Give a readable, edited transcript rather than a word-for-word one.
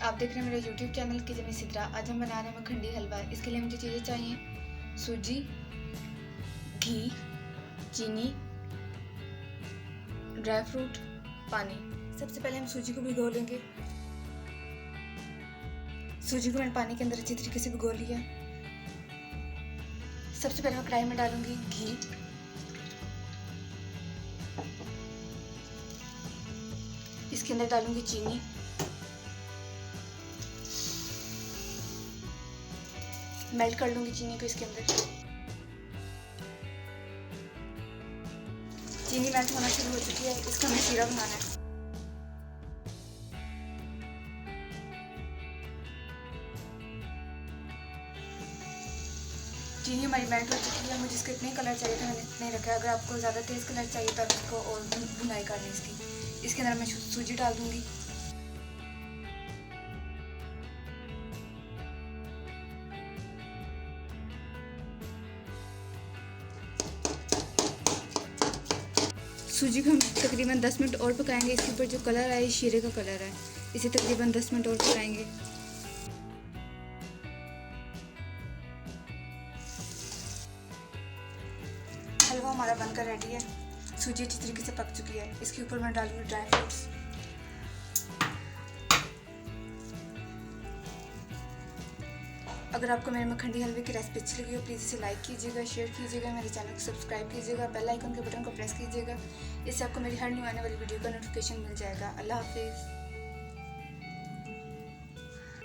आप देख रहे हैं मेरा YouTube चैनल किचन में सिद्रा। आज हम बना रहे हैं मखंडी हलवा। इसके लिए मुझे चीज़ें चाहिए: सूजी, घी, चीनी, ड्राई फ्रूट, पानी। सबसे पहले हम सूजी को भिगो लेंगे। सूजी को मैंने पानी के अंदर अच्छी तरीके से भिगो लिया। सबसे पहले मैं कढ़ाई में डालूंगी घी, इसके अंदर डालूंगी चीनी, मेल्ट कर लूंगी चीनी को इसके अंदर। चीनी मेल्ट होना शुरू हो चुकी है, इसका हमें शीरा बनाना है। चीनी हमारी मेल्ट हो चुकी है। मुझे इसका इतने कलर चाहिए था, मैंने इतने रखा है। अगर आपको ज़्यादा तेज़ कलर चाहिए तो आप इसको और भुनाई कर लें इसकी। इसके अंदर मैं सूजी डाल दूंगी। सूजी को हम तकरीबन 10 मिनट और पकाएंगे। इसके ऊपर जो कलर है, शीरे का कलर है, इसे तकरीबन 10 मिनट और पकाएंगे। हलवा हमारा बनकर रेडी है। सूजी अच्छी तरीके से पक चुकी है। इसके ऊपर मैं डालूंगी ड्राई फ्रूट्स। अगर आपको मेरे मखंडी हलवे की रेसिपी अच्छी लगी हो, प्लीज़ इसे लाइक कीजिएगा, शेयर कीजिएगा, मेरे चैनल को सब्सक्राइब कीजिएगा, बेल आइकन के बटन को प्रेस कीजिएगा। इससे आपको मेरी हर न्यू आने वाली वीडियो का नोटिफिकेशन मिल जाएगा। अल्लाह हाफिज़।